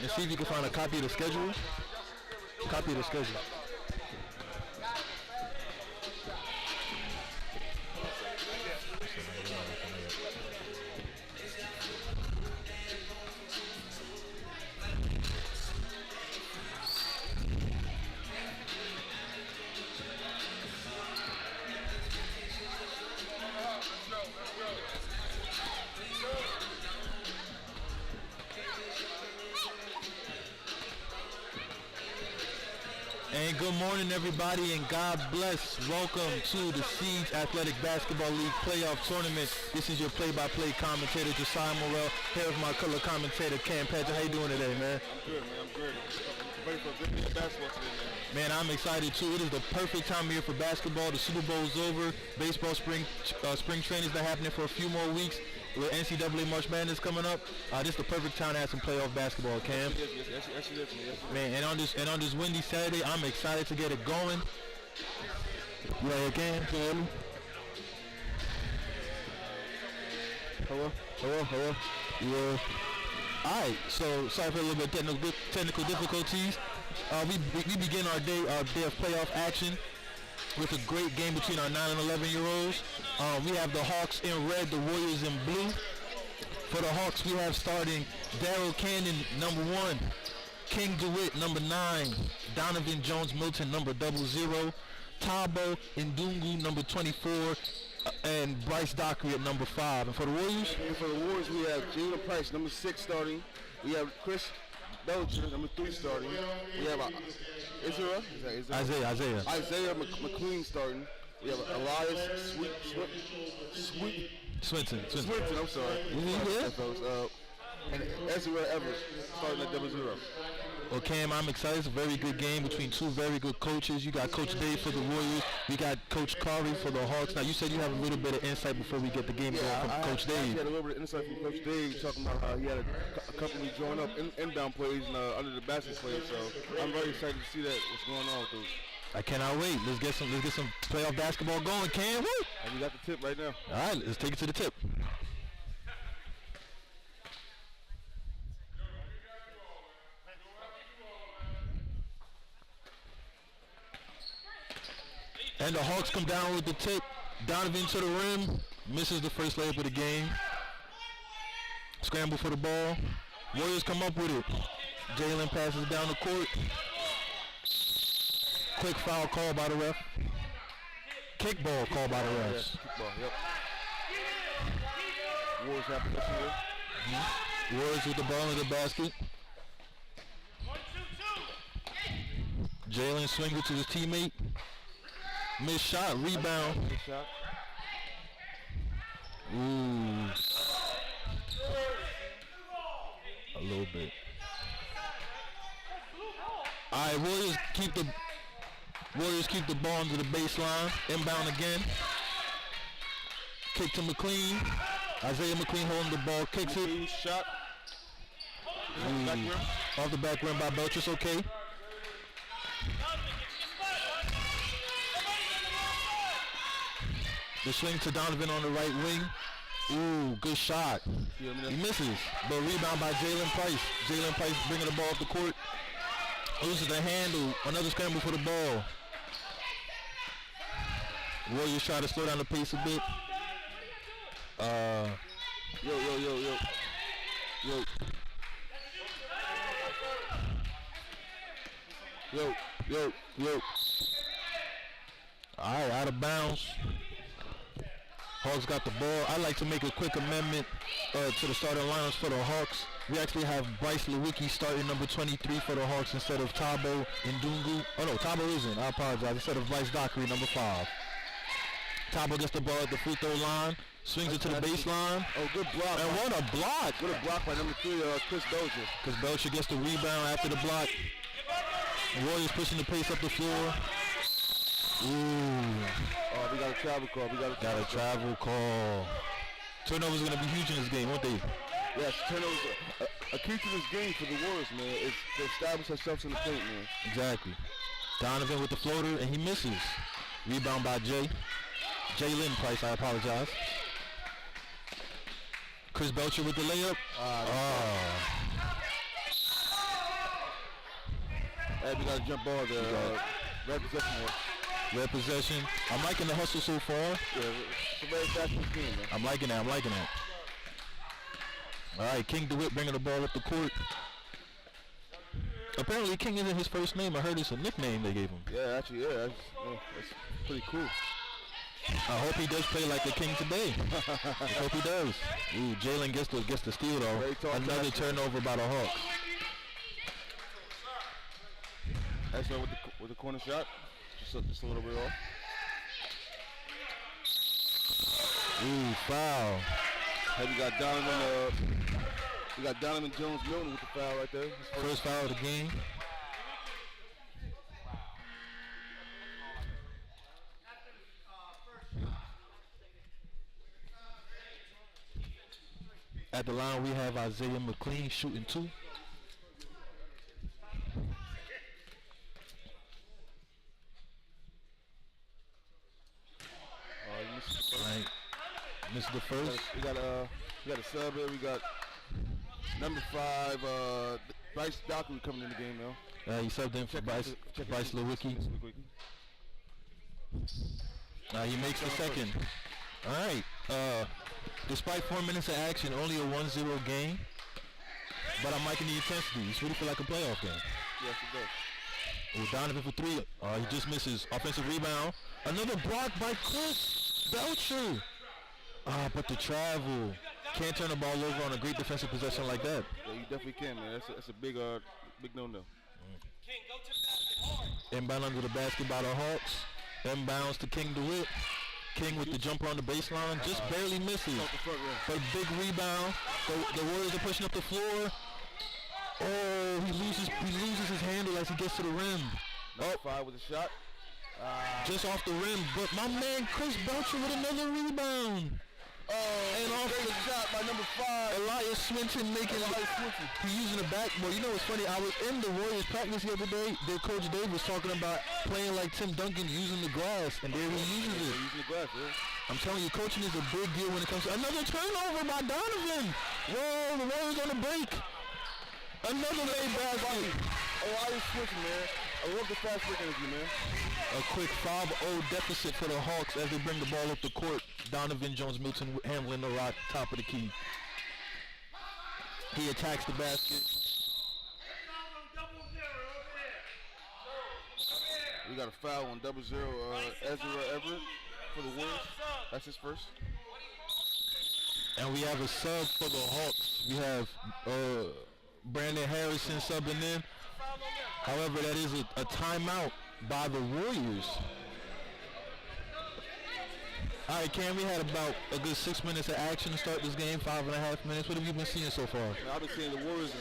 and see if you can find a copy of the schedule. Copy of the schedule. And good morning, everybody, and God bless. Welcome to the Siege Athletic Basketball League Playoff Tournament. This is your play-by-play commentator, Josiah Morrell, here with my color commentator, Cam Patrick. How you doing today, man? I'm good, man. I'm good. I'm ready for a good day of basketball today, man. Man, I'm excited, too. It is the perfect time of year for basketball. The Super Bowl is over. Baseball spring training has been happening for a few more weeks. With NCAA March Madness coming up, this is the perfect time to have some playoff basketball, Cam. Yes, man, and on this windy Saturday, I'm excited to get it going. You right here, Cam? Can you hear me? Hello. Yeah. All right. So sorry for a little bit of technical difficulties. We begin our day of playoff action with a great game between our 9 and 11-year-olds. We have the Hawks in red, the Warriors in blue. For the Hawks, we have starting Daryl Cannon, number 1. King DeWitt, number 9. Donovan Jones-Milton, number 00. Tabo Ndungu, number 24. And Bryce Dockery at number 5. And for the Warriors? And for the Warriors, we have Jalen Price, number 6, starting. We have Chris Belcher, number 3, starting. We have Isaiah McQueen starting. We have Elias Swinton. I'm sorry. And Ezra Evers starting at 00. Well, Cam, I'm excited. It's a very good game between two very good coaches. You got Coach Dave for the Warriors. We got Coach Carey for the Hawks. Now, you said you have a little bit of insight before we get the game going from Coach Dave. I had a little bit of insight from Coach Dave talking about how he had a couple of join up inbound plays and under the basket plays. So I'm very excited to see what's going on with those. I cannot wait. Let's get some playoff basketball going, Cam. Woo! And we got the tip right now. All right, let's take it to the tip. And the Hawks come down with the tip. Donovan to the rim. Misses the first layup of the game. Scramble for the ball. Warriors come up with it. Jalen passes down the court. Quick foul call by the ref. Kickball call by the refs. Kickball, yep. Warriors have possession here. Warriors with the ball in the basket. Jalen swings it to his teammate. Missed shot, rebound. Missed shot. Ooh. A little bit. All right, Warriors keep the ball under the baseline. Inbound again. Kick to McLean. Isaiah McLean holding the ball. Kicks it. Shot. Off the back rim by Belcher. Okay. The swing to Donovan on the right wing. Ooh, good shot. He misses, but rebound by Jalen Price. Jalen Price bringing the ball up the court. Loses the handle. Another scramble for the ball. Warriors try to slow down the pace a bit. Yo. All right, out of bounds. Hawks got the ball. I'd like to make a quick amendment to the starting lineups for the Hawks. We actually have Bryce Lewicki starting number 23 for the Hawks instead of Tabo Ndungu. Oh no, Tabo isn't. I apologize. Instead of Bryce Dockery, number 5. Tabo gets the ball at the free throw line. Swings it to the baseline. Oh, good block. And what a block. What a block by number 3, Chris Belcher. Chris Belcher gets the rebound after the block. Warriors pushing the pace up the floor. Ooh. Oh, we got a travel call. Got a travel call. Turnovers are going to be huge in this game, won't they? Yes, turnovers. A key to this game for the Warriors, man, is to establish ourselves in the paint, man. Exactly. Donovan with the floater, and he misses. Rebound by Jalen Price, I apologize. Chris Belcher with the layup. Hey, we got to jump ball there. Red possession there. Red possession. I'm liking the hustle so far. Yeah, it's a very fast game, man. I'm liking that. All right, King DeWitt bringing the ball up the court. Apparently, King isn't his first name. I heard it's a nickname they gave him. Yeah, actually, that's pretty cool. I hope he does play like the King today. I hope he does. Ooh, Jalen gets the steal though. Another turnover by the Hawks. Excellent with the corner shot. Just a little bit off. Ooh, foul. Hey, we got Donovan Jones-Milton with the foul right there. First foul of the game. At the line, we have Isaiah McLean shooting 2. Missed the first. We got a sub here. We got number 5, Bryce Dockery coming in the game now. He subbed in for Bryce Lewicki. He makes the second. All right. Despite 4 minutes of action, only a 1-0 game. But I'm liking the intensity. It's really feel like a playoff game. Yes, it does. Donovan for 3. He just misses. Offensive rebound. Another block by Chris Belcher. But the travel. Can't turn the ball over on a great defensive possession like that. Yeah, you definitely can, man. That's a big no-no. Inbound under the basket by the Hawks. Inbounds to King DeWitt. King with the jumper on the baseline. Just barely misses. But big rebound. The Warriors are pushing up the floor. Oh, he loses his handle as he gets to the rim. Number 5 with a shot. Just off the rim. But my man Chris Belcher with another rebound. And off the shot by number 5. Elias Swinton making he's using the backboard. You know what's funny? I was in the Warriors practice the other day. Their coach Dave was talking about playing like Tim Duncan using the glass, and there he uses it. Using the glass, yeah. I'm telling you, coaching is a big deal when it comes to another turnover by Donovan. Whoa, the Warriors on the break. Another made basket. Elias Swinton, man. I love the fast break energy, man. A quick 5-0 deficit for the Hawks as they bring the ball up the court. Donovan Jones-Milton handling the rock, top of the key. He attacks the basket. We got a foul on 0-0. Ezra Everett for the Warriors. That's his first. And we have a sub for the Hawks. We have Brandon Harrison subbing in. However, that is a timeout by the Warriors. All right, Cam, we had about a good 6 minutes of action to start this game, 5.5 minutes. What have you been seeing so far? I've been seeing the Warriors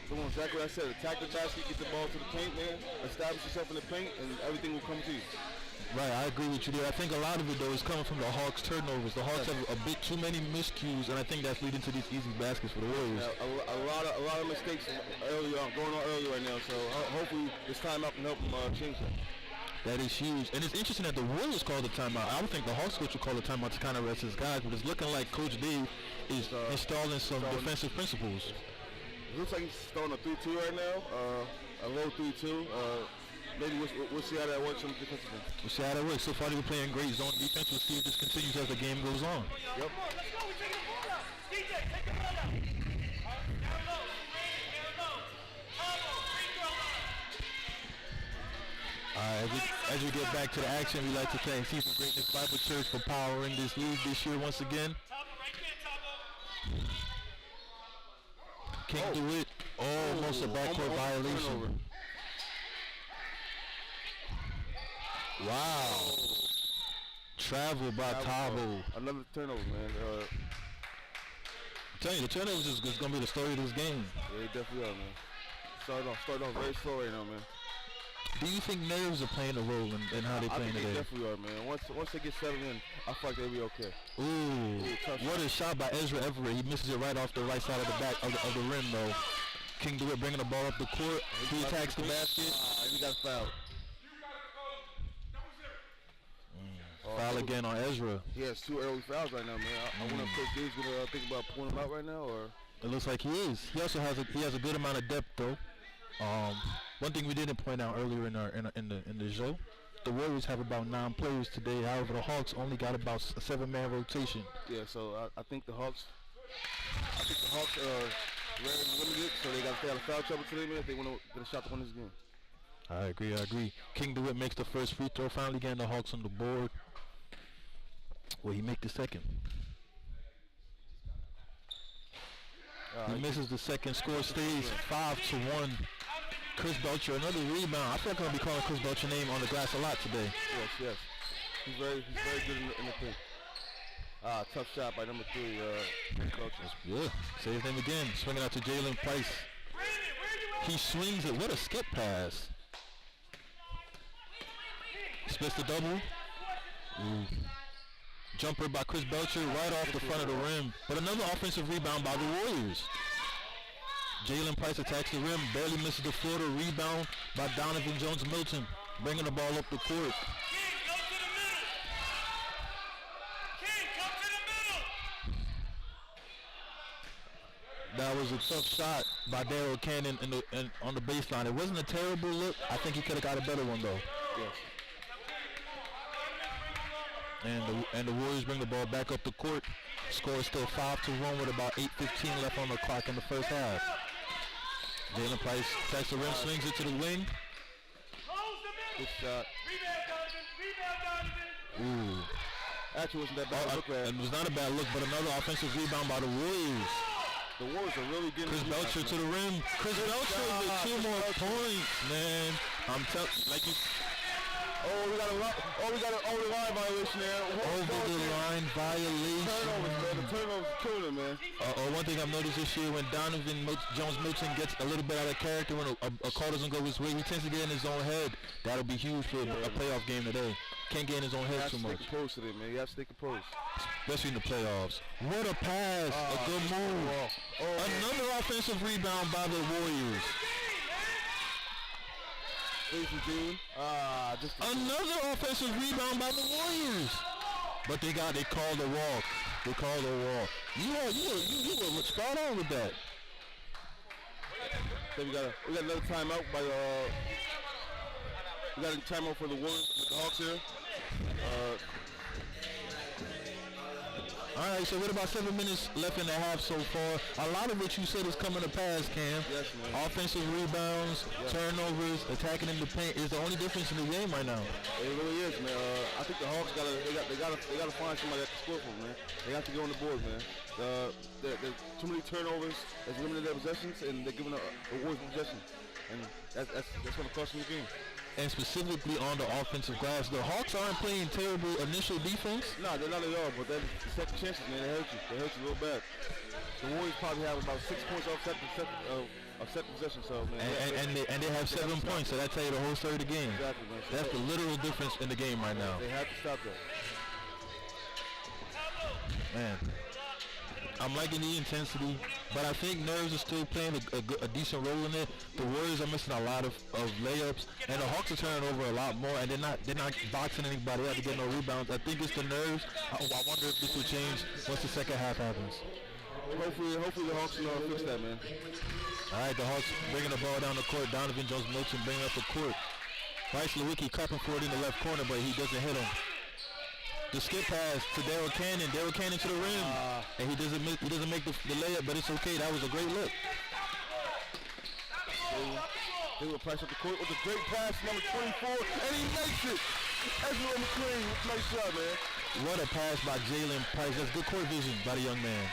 doing exactly what I said. Attack the basket, get the ball to the paint, man. Establish yourself in the paint, and everything will come to you. Right, I agree with you there. I think a lot of it, though, is coming from the Hawks' turnovers. The Hawks have a bit too many miscues, and I think that's leading to these easy baskets for the Warriors. Yeah, a lot of mistakes going on early right now, so hopefully this timeout can help them change that. That is huge. And it's interesting that the Warriors called the timeout. I would think the Hawks coach would call the timeout to kind of rest his guys, but it's looking like Coach Dave is installing some defensive principles. It looks like he's throwing a 3-2 right now, a low 3-2. Maybe we'll see how that works on the defensive end. We'll see how that works. So far they were playing great zone defense. We'll see if this continues as the game goes on. Yep. As we get back to the action, we like to thank Season Greatness Bible Church for powering this league this year once again. King DeWitt, almost a backcourt violation. Wow. Travel by Tabo. Another turnover, man. I'm telling you, the turnovers is going to be the story of this game. Yeah, they definitely are, man. Started off very slow right now, man. Do you think nerves are playing a role in how they're playing today? They definitely are, man. Once they get settled in, I feel like they'll be okay. Ooh, what a shot by Ezra Everett. He misses it right off the right side of the back of the rim, though. King DeWitt bringing the ball up the court. He attacks the basket. He got fouled. Foul again on Ezra. He has 2 early fouls right now, man. I wonder if Coach Dave's gonna think about pulling him out right now, or it looks like he is. He also has a good amount of depth, though. One thing we didn't point out earlier in the show, the Warriors have about 9 players today. However, the Hawks only got about a 7-man rotation. Yeah, so I think the Hawks are very limited, so they got to stay out of foul trouble today, man, if they want to get a shot to win this game. I agree. King DeWitt makes the first free throw, finally getting the Hawks on the board. Well, he make the second. He misses the second. Score stays 5-1. Chris Belcher, another rebound. I feel like I'm going to be calling Chris Belcher's name on the glass a lot today. Yes. He's very good in the paint. Tough shot by number 3, Belcher. Yeah, saves him again. Swinging out to Jalen Price. He swings it. What a skip pass. Splits the double. Ooh. Jumper by Chris Belcher right off the front of the rim. But another offensive rebound by the Warriors. Jalen Price attacks the rim, barely misses the floater. Rebound by Donovan Jones-Milton, bringing the ball up the court. That was a tough shot by Daryl Cannon on the baseline. It wasn't a terrible look. I think he could have got a better one though. Yes. And the Warriors bring the ball back up the court. Score is still 5-1 with about 8:15 left on the clock in the first half. Jalen Price attacks the rim, swings it to the wing. Good shot. Ooh. Actually, wasn't that bad look, man. It was not a bad look, but another offensive rebound by the Warriors. The Warriors are really getting Chris Belcher to the rim. Chris Belcher with 2 more points, man. I'm telling like you. We got an over the line violation there. Over the line violation. Turnovers, man. The turnovers are killing him, man. One thing I've noticed this year, when Donovan Jones-Milton gets a little bit out of character, when a call doesn't go his way, he tends to get in his own head. That'll be huge for a playoff game today. Can't get in his own head too much. Stay composed today, man. You have to stay composed. Especially in the playoffs. What a pass. A good move. Another offensive rebound by the Warriors. Another offensive rebound by the Warriors. But they called a walk. You were spot on with that. So we got another timeout by we got a timeout for the Warriors with the Hawks here. All right, so with about 7 minutes left in the half so far, a lot of what you said is coming to pass, Cam. Yes, man. Offensive rebounds, turnovers, attacking in the paint is the only difference in the game right now. It really is, man. I think the Hawks gotta find somebody that can score for them, man. They have to get on the board, man. There's too many turnovers. That's limited their possessions, and they're giving the Warriors possession, and that's gonna cost them the game. And specifically on the offensive glass, the Hawks aren't playing terrible initial defense. No, they're not at all, but the second chances, man, they hurt you. They hurt you real bad. The Warriors probably have about 6 points off second possession, so, man. And they have 7 points, so that tell you the whole story of the game. Exactly, man. That's the literal difference in the game right now. They have to stop that. Man, I'm liking the intensity, but I think nerves are still playing a decent role in it. The Warriors are missing a lot of layups, and the Hawks are turning over a lot more, and they're not boxing anybody out to get no rebounds. I think it's the nerves. I wonder if this will change once the second half happens. Hopefully the Hawks will fix that, man. All right, the Hawks bringing the ball down the court. Donovan Jones-Milton bringing up the court. Bryce Lewicki clapping for it in the left corner, but he doesn't hit him. The skip pass to Daryl Cannon. Daryl Cannon to the rim, and he doesn't make the layup, but it's okay. That was a great look. They will Price up the court with a great pass, number 24, and he makes it. Ezra McLean, nice shot, man. What a pass by Jalen Price. That's good court vision by the young man.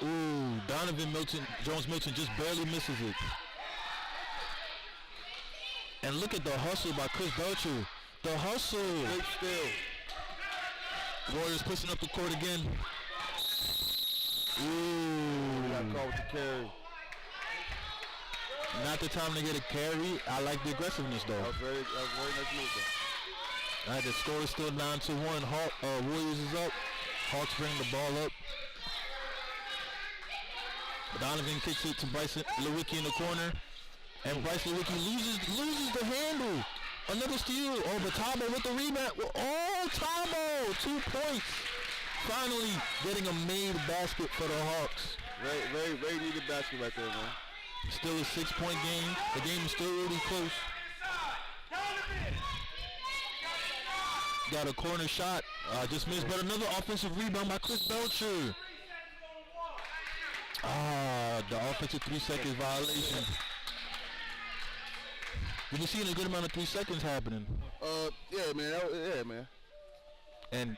Ooh, Donovan Jones-Milton just barely misses it. And look at the hustle by Chris Belcher. The hustle. Great steal. Warriors pushing up the court again. Ooh. Got caught with the carry. Not the time to get a carry. I like the aggressiveness though. That was very nice move though. All right, the score is still 9-1. Warriors is up. Hawks bring the ball up. Donovan kicks it to Bryce Lewicki in the corner. And Bryce Lewicki loses the handle. Another steal. But Tabo with the rebound. Tabo, 2 points. Finally getting a made basket for the Hawks. Very needed basket right there, man. Still a 6-point game. The game is still really close. Got a corner shot. Just missed, but another offensive rebound by Chris Belcher. The offensive 3 seconds violation. You've been seeing a good amount of 3 seconds happening. Yeah, man. And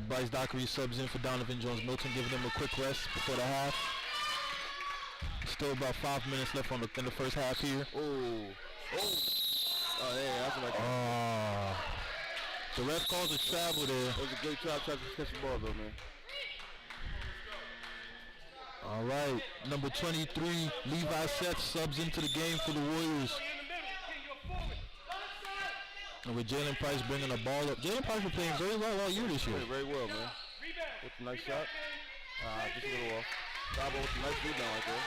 Bryce Dockery subs in for Donovan Jones-Milton, giving them a quick rest before the half. Still about 5 minutes left in the first half here. Oh, yeah, that's what I got. The ref calls a travel there. It was a great try to catch the ball, though, man. All right, number 23, Levi Seth subs into the game for the Warriors. And with Jalen Price bringing the ball up. Jalen Price been playing very well all year this year. Very well, man. With a nice shot. Just a little off. Thabo with a nice rebound right there.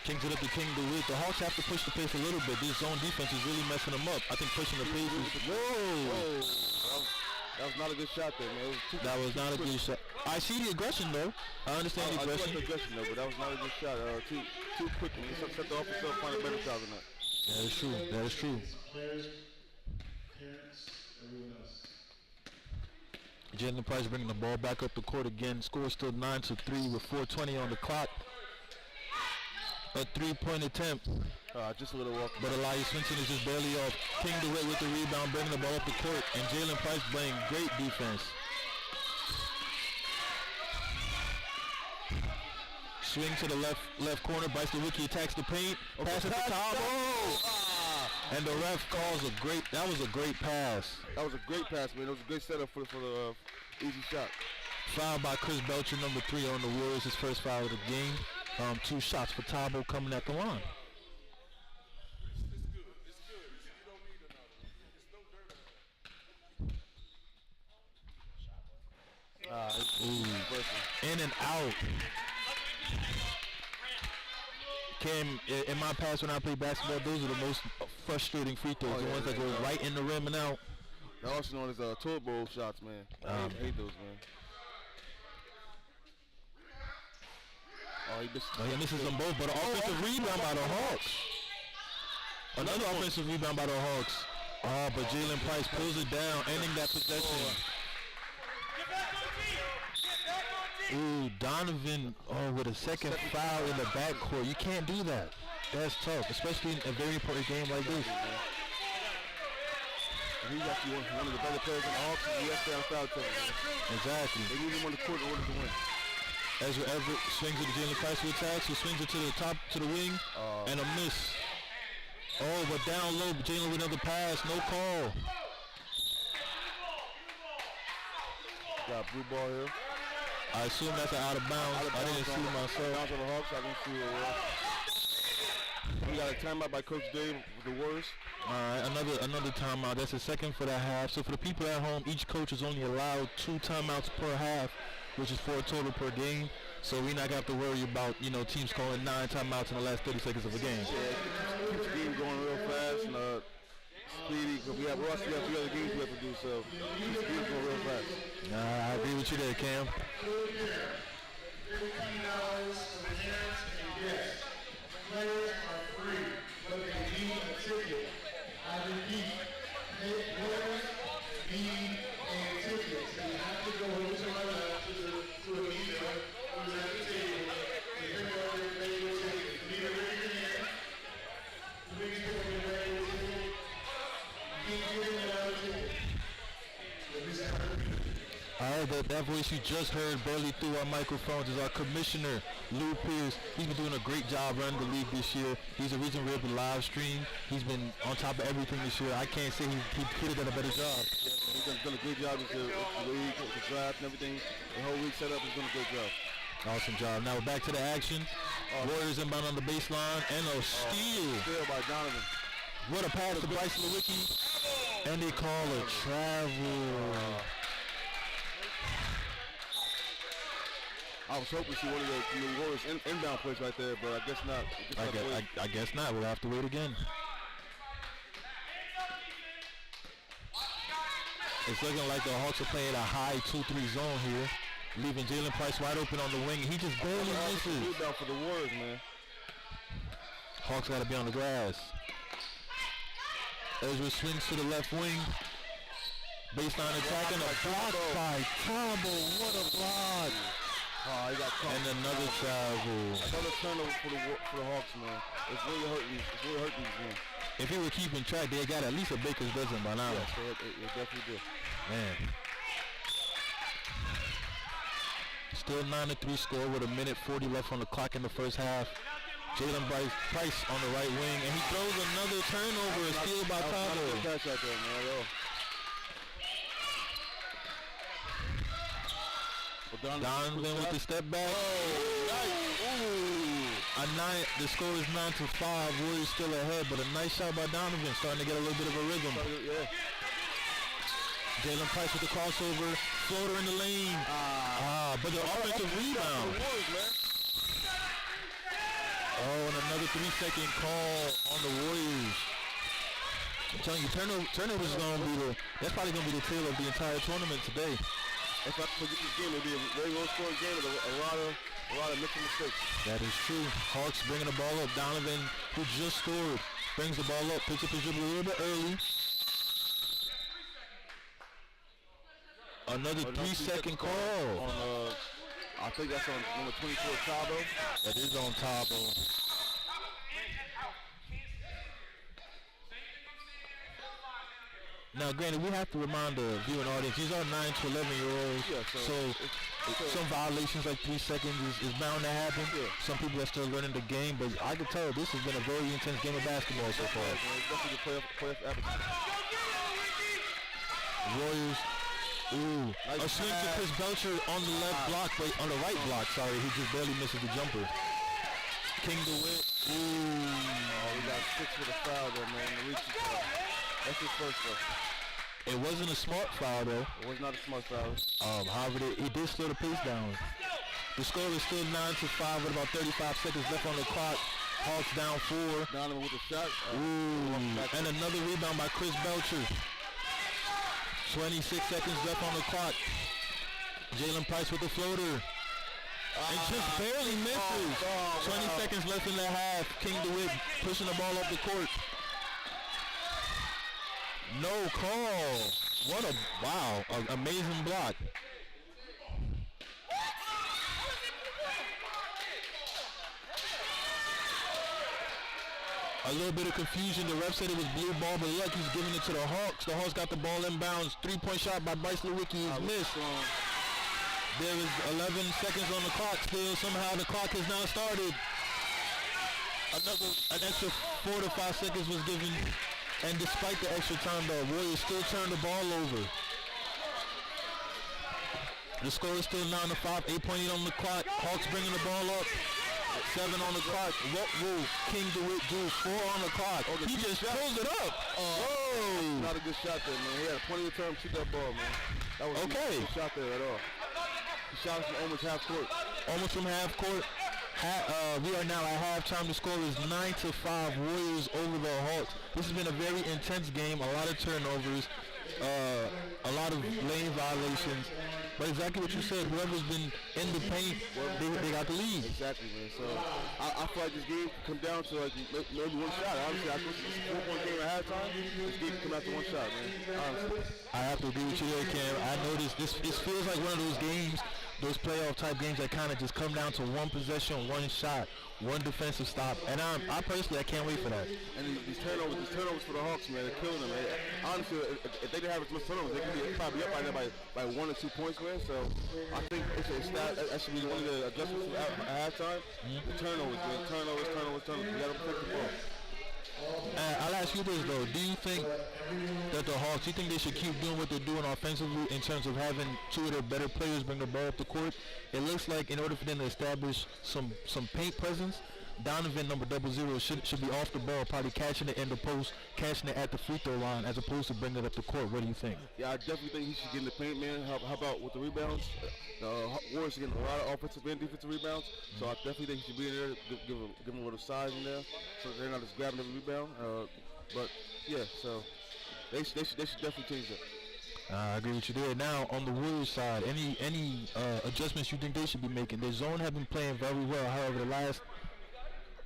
Kings it up to King DeWitt. The Hawks have to push the pace a little bit. This zone defense is really messing them up. I think pushing the pace is... Whoa! That was not a good shot there, man. That was not a good shot. I see the aggression, though. I understand the aggression. I like the aggression, though, but that was not a good shot. Too quick. And set the offense up, find a better shot than that. That is true. That is true. Jalen Price bringing the ball back up the court again. Score still 9-3 with 4:20 on the clock. A 3-point attempt. Just a little walk. But Elias Swinton is just barely off. King DeWitt with the rebound, bringing the ball up the court. And Jalen Price playing great defense. Swing to the left corner. Bryce DeWitt attacks the paint. Pass it to Thabo. And the ref calls that was a great pass. That was a great pass, man. It was a great setup for the easy shot. Foul by Chris Belcher, number 3 on the Warriors, his first foul of the game. 2 shots for Thabo coming at the line. In and out. Cam, in my past when I played basketball, those are the most frustrating free throws. The ones that go right in the rim and out. They're also known as turbo shots, man. I hate those, man. He misses them both, but an offensive rebound by the Hawks. Another offensive rebound by the Hawks. But Jalen Price pulls it down, ending that possession. Donovan with a second foul in the backcourt. You can't do that. That's tough, especially in a very important game like this. And he's actually one of the better players in the Hawks. He has to have foul trouble. Exactly. They need him on the court in order to win. Ezra Everett swings it to Jalen Price who attacks. He swings it to the top, to the wing, and a miss. But down low, Jalen with another pass. No call. Got blue ball here. I assume that's an out of bounds. I didn't see myself. Bounce on the Hawks. I didn't see it. We got a timeout by Coach Dave with the Warriors. All right, another timeout. That's the second for that half. So for the people at home, each coach is only allowed 2 timeouts per half, which is 4 total per game. So we're not going to have to worry about, teams calling 9 timeouts in the last 30 seconds of a game. Yeah, keeps the game going real fast and speedy. Because we have 3 other games we have to do, so keeps the game going real fast. I agree with you there, Cam. Players are free, but they need a ticket. I repeat, players need a ticket. So you have to go over to my left to a leader who's at the table to pick up their favorite ticket. Leader, raise your hand. Please pick up your favorite ticket. You can't get another ticket. All right, that voice you just heard barely through our microphones is our commissioner, Lou Pierce. He's been doing a great job running the league this year. He's the reason we're able to live stream. He's been on top of everything this year. I can't say he could have done a better job. Yes, he's done a great job with the league, with the draft and everything. The whole league setup, he's done a great job. Awesome job. Now we're back to the action. Warriors inbound on the baseline, and a steal. Steal by Donovan. What a pass to Bryce Lewicki. And they call a travel. I was hoping to see one of the Warriors inbound plays right there, but I guess not. I guess not. We'll have to wait again. It's looking like the Hawks are playing a high 2-3 zone here, leaving Jalen Price wide open on the wing. He just barely misses. Rebound for the Warriors, man. Hawks got to be on the grass. Ezra swings to the left wing. Baseline attack and a block by Tombo. What a block. Oh, he got caught. And another travel. Another turnover for the Hawks, man. It's really hurting these games. If he were keeping track, they got at least a baker's dozen by now. Yes, it definitely did. Man. Still 9-3 score with 1:40 left on the clock in the first half. Jalen Price on the right wing, and he throws another turnover, a steal by Tombo. Catch out there, man, at all. Donovan with the step back. Oh, nice. The score is 9-5. Warriors still ahead, but a nice shot by Donovan, starting to get a little bit of a rhythm. Yeah. Jalen Price with the crossover, floater in the lane. But the offensive rebound. Oh, and another 3-second call on the Warriors. I'm telling you, turnovers is going to be that's probably going to be the tail of the entire tournament today. If I forget this game, it'll be a very low-scoring game with a lot of missing mistakes. That is true. Hawks bringing the ball up. Donovan, who just scored, brings the ball up, picks up his dribble a little bit early. Another 3-second call. On, I think that's on number 24, Tabo. That is on Tabo. Now, granted, we have to remind the viewing audience, these are 9 to 11-year-olds, so some violations like 3 seconds is bound to happen. Yeah. Some people are still learning the game, but I can tell this has been a very intense game of basketball so far. It's definitely the playoff atmosphere. Warriors, a swing to Chris Belcher on the left block, on the right block, sorry, he just barely misses the jumper. King DeWitt, We got 6 with a foul there, man. The reach is foul. That's his first though. It wasn't a smart foul though. It was not a smart foul. However, it did slow the pace down. The score is still 9-5 with about 35 seconds left on the clock. Hawks down 4. Donovan with a shot. And another rebound by Chris Belcher. 26 seconds left on the clock. Jalen Price with the floater. And just barely misses. 20 seconds left in that half. King DeWitt pushing the ball up the court. No call. What an amazing block. A little bit of confusion. The ref said it was blue ball, but look, he's giving it to the Hawks. The Hawks got the ball inbounds. 3-point shot by Bryce Lewicki is missed. There is 11 seconds on the clock still. Somehow the clock has now started. An extra 4 to 5 seconds was given. And despite the extra time, the Warriors still turn the ball over. The score is still 9-5, 8.8 on the clock. Hawks bringing the ball up. 7 on the clock. What will King DeWitt do? 4 on the clock. He just pulls it up. Not a good shot there, man. He had plenty of time to shoot that ball, man. That was not a good shot there at all. He shot from almost half court. Almost from half court. We are now at halftime. The score is 9-5. Warriors over the Hawks. This has been a very intense game. A lot of turnovers. A lot of lane violations. But exactly what you said. Whoever's been in the paint, they got the lead. Exactly, man. So I feel like this game could come down to like maybe one shot. Honestly, I think it's a 4-point game at halftime. This game could come out to one shot, man. Honestly. I have to agree with you there, Cam. I noticed this feels like one of those games, those playoff type games that kind of just come down to one possession, one shot, one defensive stop. And I personally, I can't wait for that. And these turnovers for the Hawks, man, they're killing them, man. Honestly, if they didn't have as much turnovers, they could be probably up right now by 1 or 2 points, man. So I think that should be one of the adjustments at halftime. The turnovers, man. Turnovers. We got to protect the ball. I'll ask you this though. Do you think that the Hawks, do you think they should keep doing what they're doing offensively in terms of having 2 of their better players bring the ball up the court? It looks like in order for them to establish some paint presence, Donovan number 00 should be off the ball, probably catching it in the post, catching it at the free throw line as opposed to bringing it up the court. What do you think? Yeah, I definitely think he should get in the paint, man. How about with the rebounds? Warriors are getting a lot of offensive and defensive rebounds, so I definitely think he should be in there, give him a little size in there, so they're not just grabbing every rebound. But yeah, so they should definitely change that. I agree with you there. Now on the Warriors side, any adjustments you think they should be making? Their zone have been playing very well. However, the last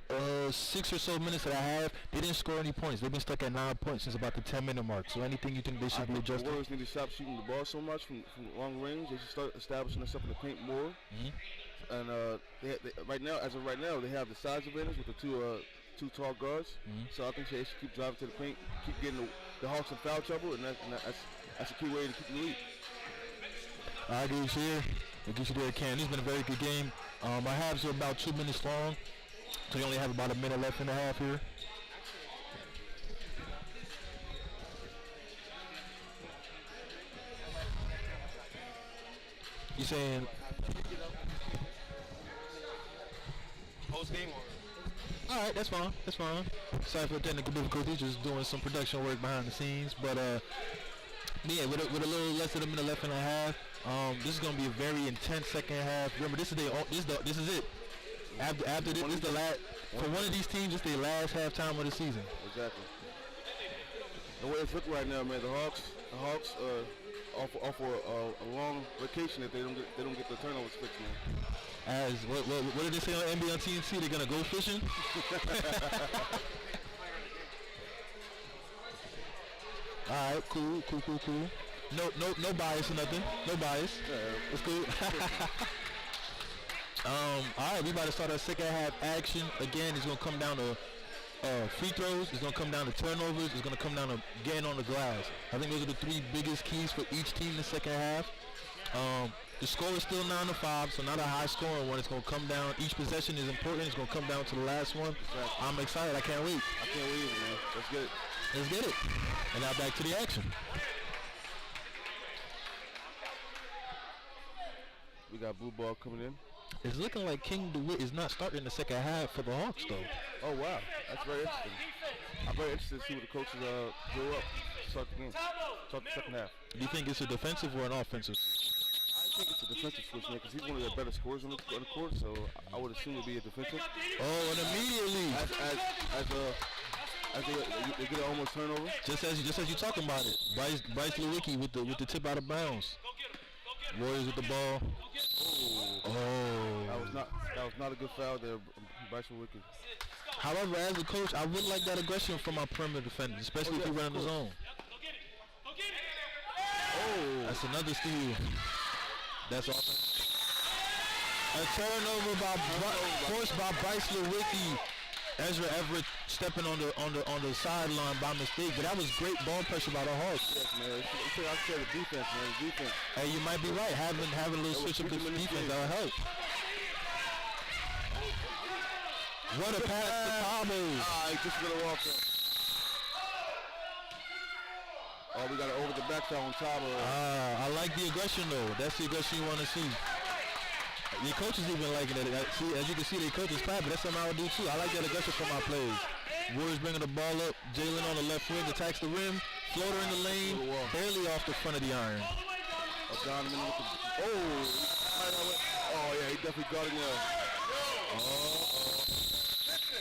6 or so minutes that I have, they didn't score any points. They've been stuck at 9 points since about the 10-minute mark. So anything you think they should be The adjusting? Warriors need to stop shooting the ball so much from long range. They should start establishing themselves in the paint more. And right now, as of right now, they have the size advantage with the two tall guards. So I think they should keep driving to the paint, keep getting the Hawks in foul trouble, and that's a key way to keep the lead. I agree with you here. I get you there, Cam. This has been a very good game. My halves are about 2 minutes long, so you only have about a minute left in the half here. You saying? Post game or? All right, that's fine. That's fine. Sorry for the technical difficulties. Just doing some production work behind the scenes, but yeah, with a little less than a minute left in the half, this is gonna be a very intense second half. Remember, this is it. After this is the last for one of these teams. It's their last halftime of the season. Exactly. The way it's looking right now, man, the Hawks offer a long vacation if they don't get the turnovers fixed, man. As what did they say on NBA on TNT? They're gonna go fishing. All right, cool. No bias or nothing. No bias. It's cool. All right, we about to start our second half action. Again, it's gonna come down to free throws. It's gonna come down to turnovers. It's gonna come down to getting on the glass. I think those are the three biggest keys for each team in the second half. The score is still 9-5, so not a high scoring one. It's gonna come down. Each possession is important. It's gonna come down to the last one. Exactly. I'm excited. I can't wait. I can't wait either, man. Let's get it. Let's get it. And now back to the action. We got blue ball coming in. It's looking like King DeWitt is not starting the second half for the Hawks, though. Oh, wow. That's very interesting. I'm very interested to see what the coaches drew up to start the game. Start the second half. Do you think it's a defensive or an offensive? I think it's a defensive switch, man, because he's one of the better scorers on the court, so I would assume it'd be a defensive. Oh, and immediately. As they get an almost turnover. Just as you talking about it. Bryce Lewicki with the tip out of bounds. Warriors with the ball. Oh. That was not a good foul there, Bryce Lewicki. However, as a coach, I would like that aggression from my perimeter defenders, especially if we run the zone. Oh. That's another steal. That's offense. A turnover forced by Bryce Lewicki. Ezra Everett stepping on the sideline by mistake, but that was great ball pressure by the Hawks. Yes, man. I said the defense, man. The defense. Hey, you might be right. Having a little switch up the defense, that'll help. What a pass to Pablo. He just gonna walk up. Oh, we got it over the backside on Tabo. I like the aggression though. That's the aggression you want to see. The coaches even liking it. See, as you can see, the coaches clapping. That's something I would do too. I like that aggression from my players. Warriors bringing the ball up. Jalen on the left wing attacks the rim. Floater in the lane, barely off the front of the iron. Donovan with the, yeah, he definitely got it now.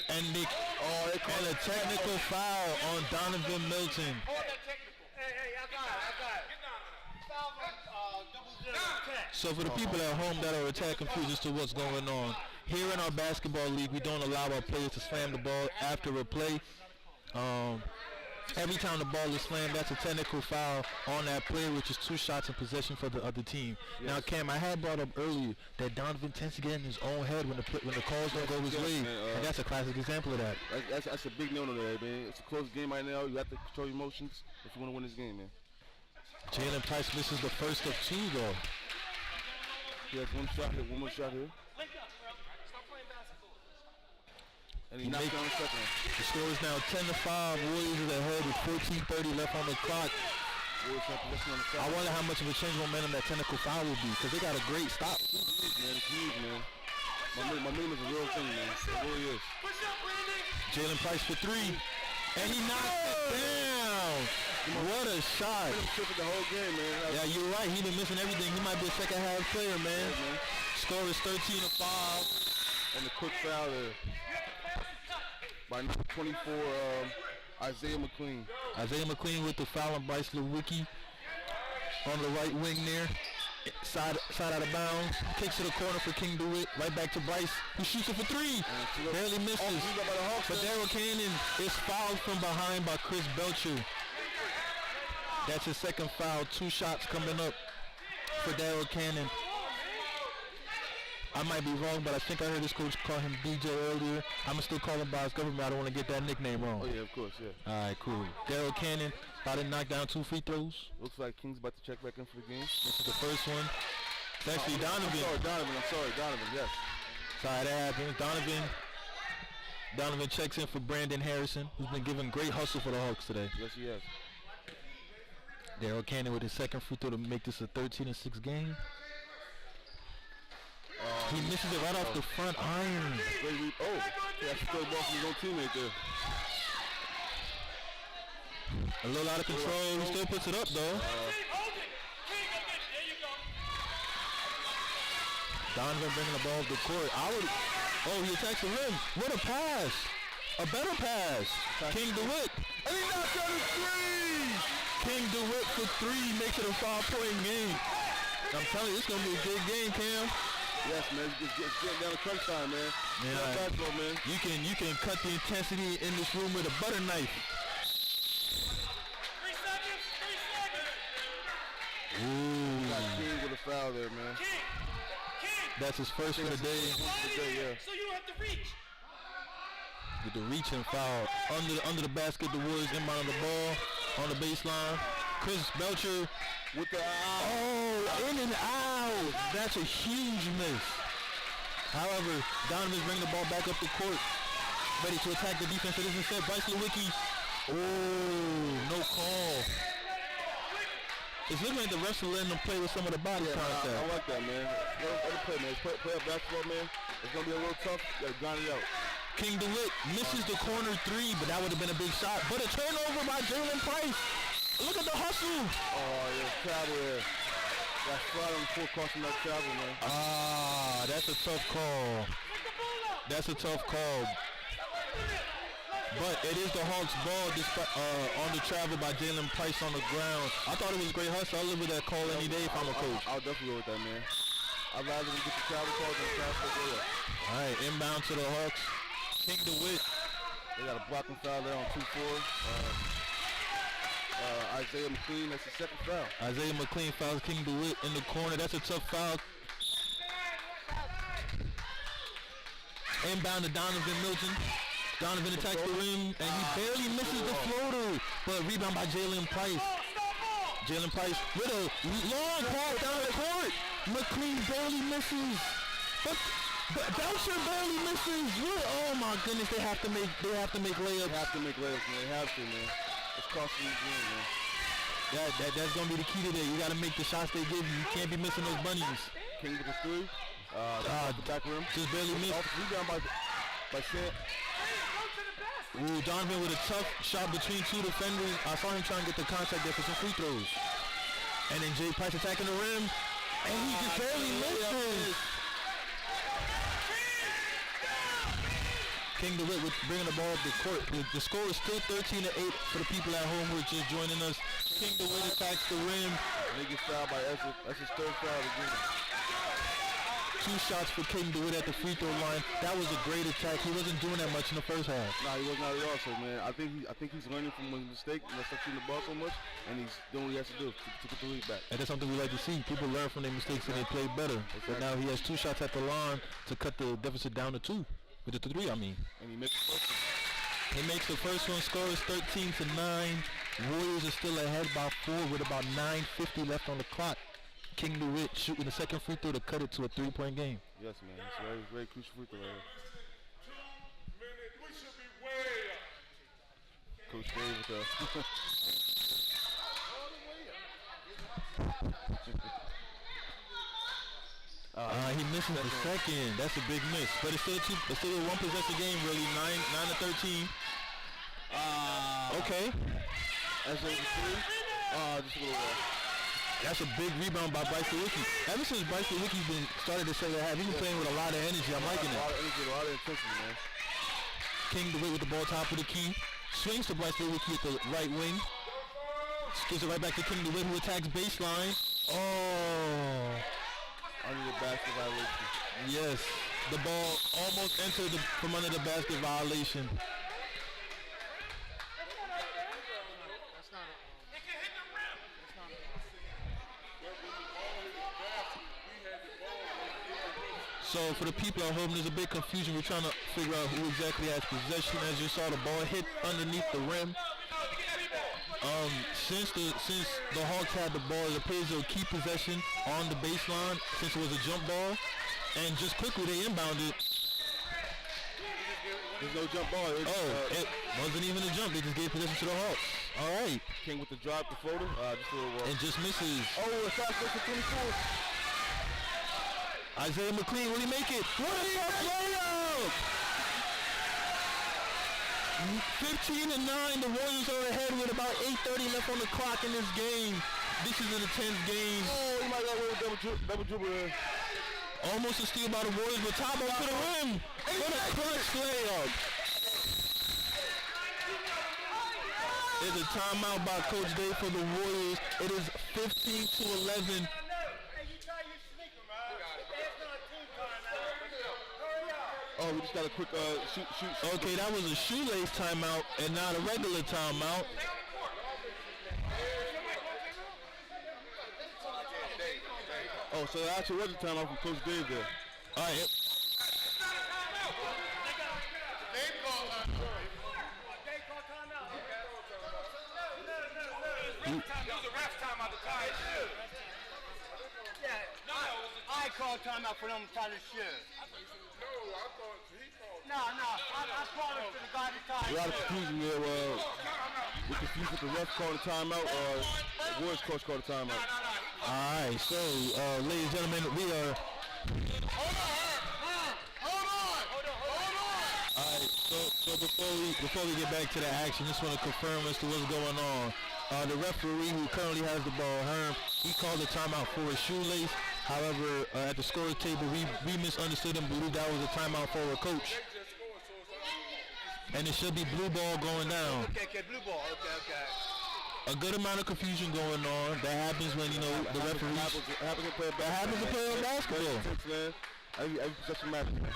And a technical foul on Donovan Milton. So for the people at home that are a tad confused as to what's going on, here in our basketball league, we don't allow our players to slam the ball after a play. Every time the ball is slammed, that's a technical foul on that player, which is 2 shots in possession for the other team. Yes. Now, Cam, I had brought up earlier that Donovan tends to get in his own head when the calls don't go his way, and that's a classic example of that. That's a big no-no there, man. It's a close game right now. You have to control your emotions if you want to win this game, man. Jalen Price misses the first of 2, though. He has one more shot here. And he knocks down the second one. The score is now 10-5. Warriors is ahead with 14:30 left on the clock. I wonder how much of a change momentum that technical foul will be, because they got a great stop. It's huge, man. It's huge, man. My name is a real thing, man. It really is. Jalen Price for 3. And he knocks it down. What a shot. He tripping the whole game, man. Yeah, you're right. He been missing everything. He might be a second half player, man. Yeah, man. Score is 13-5. And the quick foul there by 24, Isaiah McLean. Isaiah McLean with the foul on Bryce Lewicki on the right wing there. Side out of bounds. Kicks to the corner for King DeWitt. Right back to Bryce, who shoots it for three. Barely misses. But Daryl Cannon is fouled from behind by Chris Belcher. That's his second foul. 2 shots coming up for Daryl Cannon. I might be wrong, but I think I heard this coach call him DJ earlier. I'm going to still call him by his government. I don't want to get that nickname wrong. Oh, yeah, of course, yeah. All right, cool. Daryl Cannon about to knock down 2 free throws. Looks like King's about to check back in for the game. This is the first one. It's actually Donovan. I'm sorry, Donovan, yes. Sorry, that happens. Donovan checks in for Brandon Harrison, who's been giving great hustle for the Hawks today. Yes, he has. Daryl Cannon with his second free throw to make this a 13-6 game. He misses it right off the front iron. That's the third ball from his own teammate there. A little out of control. He still puts it up, though. Donovan bringing the ball up the court. He attacks the rim. What a pass. A better pass. King DeWitt. And he knocks down a 3. King DeWitt for 3 makes it a 5-point game. I'm telling you, it's going to be a good game, Cam. Yes, man. It's getting down to crunch time, man. Yeah. Basketball, man. You can cut the intensity in this room with a butter knife. 3 seconds. Ooh. Got King with a foul there, man. King. That's his first for the day. Yeah. So you have to reach. With the reaching foul. Under the basket, the Warriors inbound the ball on the baseline. Chris Belcher with the in and out. That's a huge miss. However, Donovan's bringing the ball back up the court, ready to attack the defense. It isn't set. Bryce Lewicki. No call. It's looking like the refs are letting them play with some of the body contact. I like that, man. Let them play, man. Play up basketball, man. It's going to be a little tough. You got to grind it out. King DeWitt misses the corner 3, but that would have been a big shot. But a turnover by Jalen Price. Look at the hustle. Oh, yeah, travel there. That's flat on the court, costing that travel, man. That's a tough call. That's a tough call. But it is the Hawks' ball on the travel by Jalen Price on the ground. I thought it was a great hustle. I'll live with that call any day if I'm a coach. I'll definitely go with that, man. I'd rather than get the travel calls than the travel calls. All right, inbound to the Hawks. King DeWitt. They got a blocking foul there on 2-4. Isaiah McLean, that's the second foul. Isaiah McLean fouls King DeWitt in the corner. That's a tough foul. Inbound to Donovan Milton. Donovan attacks the rim, and he barely misses the floater. But rebound by Jalen Price. Jalen Price with a long pass down the court. McLean barely misses. But Belcher barely misses. Oh my goodness, they have to make layups. They have to make layups, man. They have to, man. It's costing the game, man. That's gonna be the key today. You gotta make the shots they give you. You can't be missing those bunnies. King with the 3. The back rim. Just barely missed. Rebound by Sam. Ooh, Donovan with a tough shot between 2 defenders. I saw him trying to get the contact there for some free throws. And then Jay Price attacking the rim. And he just barely misses. King DeWitt with bringing the ball up the court. The score is still 13-8 for the people at home who are just joining us. King DeWitt attacks the rim. And he gets fouled by Essex. That's his third foul of the game. 2 shots for King DeWitt at the free throw line. That was a great attack. He wasn't doing that much in the first half. Nah, he was not at all. So, man, I think he's learning from his mistake. Not touching the ball so much, and he's doing what he has to do to get the lead back. And that's something we like to see. People learn from their mistakes and they play better. Exactly. But now he has 2 shots at the line to cut the deficit down to 2. With the 3, I mean. And he makes the first one. He makes the first one. Score is 13-9. Warriors are still ahead by 4 with about 9:50 left on the clock. King DeWitt shooting the second free throw to cut it to a 3-point game. Yes, man. It's very, very crucial free throw right here. 2 minutes. We should be way up. Coach Dave with the... He misses the second. That's a big miss. But it's still a 1 possession game, really. 9-13. Okay. That's over 3. Just a little off. That's a big rebound by Bryce Lewicki. Ever since Bryce Lewicki's been started to say that, he's been playing with a lot of energy. I'm liking it. A lot of energy, a lot of intensity, man. King DeWitt with the ball top of the key. Swings to Bryce Lewicki at the right wing. Gives it right back to King DeWitt, who attacks baseline. Oh. under the basket violation. Yes, the ball almost entered from under the basket violation. So for the people at home, there's a big confusion. We're trying to figure out who exactly has possession. As you saw, the ball hit underneath the rim. Since the Hawks had the ball, it appears they'll keep possession on the baseline since it was a jump ball. And just quickly, they inbounded. There's no jump ball. It wasn't even a jump. They just gave possession to the Hawks. All right. King with the drive to floater. Just a little, and just misses. Oh, a fast break for 24. Isaiah McLean, will he make it? Layup! 15-9, the Warriors are ahead with about 8:30 left on the clock in this game. This is an intense game. Oh, he might got away with double dribble there. Almost a steal by the Warriors, but Tabo to the rim. What a clutch layup. There's a timeout by Coach Day for the Warriors. It is 15-11. Oh, we just got a quick shoot. Okay, that was a shoelace timeout and not a regular timeout. Oh, so that actually was a timeout from Coach Dave there. All right. They call timeout. It was a ref timeout to tie his shoe. Yeah, I called timeout for them to tie the shoe. No, I thought he called. No, I called it for the guy to tie A his lot of shoe. confusion there. We're confused with the ref calling timeout or Warriors coach called a timeout. All right, so, ladies and gentlemen, we are... Hold on. All right, so before we get back to the action, just want to confirm as to what's going on. The referee who currently has the ball, Herm, he called a timeout for a shoelace. However, at the score table, we misunderstood and believed that was a timeout for a coach. And it should be blue ball going down. Okay, blue ball. Okay. A good amount of confusion going on. That happens when, the referees... Happens to play basketball. Every possession matters, man.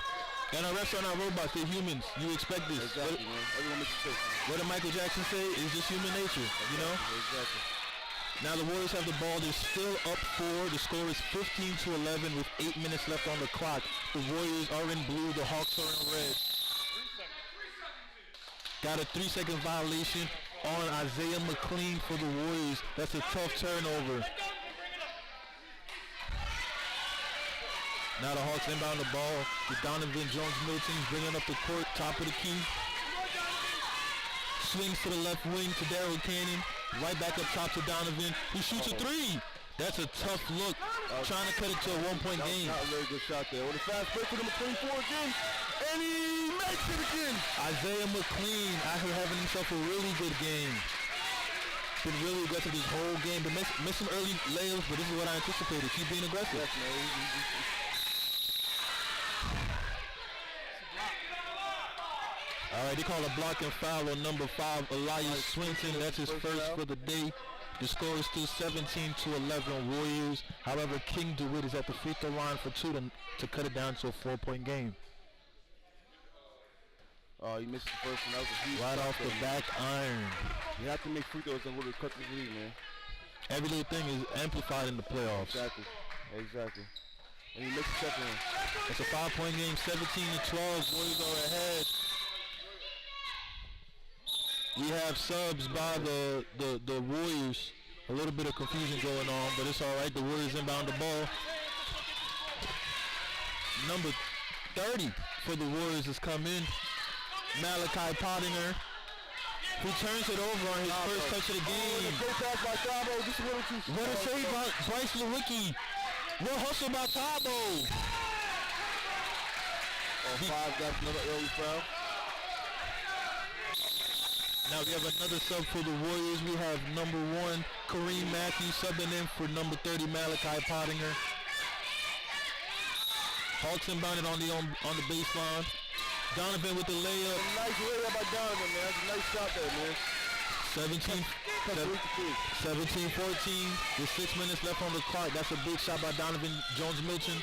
And our refs are not robots, they're humans. You expect this. Exactly, man. Everyone makes mistakes. What did Michael Jackson say? It's just human nature, Exactly. Now the Warriors have the ball. They're still up 4. The score is 15-11 with 8 minutes left on the clock. The Warriors are in blue. The Hawks are in red. Got a 3-second violation on Isaiah McLean for the Warriors. That's a tough turnover. Now the Hawks inbound the ball with Donovan Jones-Milton bringing up the court, top of the key. Swings to the left wing to Daryl Cannon. Right back up top to Donovan, who shoots a 3. That's a tough look, trying to cut it to a one-point game. Not a very good shot there. With a fast break for the McLean 4 again. And he makes it again. Isaiah McLean out here having himself a really good game. Been really aggressive this whole game. Been missing early layups, but this is what I anticipated. Keep being aggressive. Yes, man. All right, they call a block and foul on number 5, Elias Swinton. That's his first for the day. The score is still 17-11 Warriors. However, King DeWitt is at the free throw line for 2 to cut it down to a 4-point game. Oh, he missed the first one. That was a huge right shot off the there, back iron. You have to make free throws in order to cut this lead, man. Every little thing is amplified in the playoffs. Exactly. And he makes the second one. It's a 5-point game, 17-12. Warriors are ahead. We have subs by the Warriors. A little bit of confusion going on, but it's all right. The Warriors inbound the ball. Number 30 for the Warriors has come in. Malachi Pottinger, who turns it over on his first touch of the game. Great pass by Tabo. This is What a save by Bryce Lewicki. What hustle by Tabo. 5 got another early foul. Now we have another sub for the Warriors. We have number 1, Kareem Matthews, subbing in for number 30, Malachi Pottinger. Hawks inbounded on the baseline. Donovan with the layup. Nice layup by Donovan, man. That's a nice shot there, man. 17, 17-14 with 6 minutes left on the clock. That's a big shot by Donovan Jones-Milton.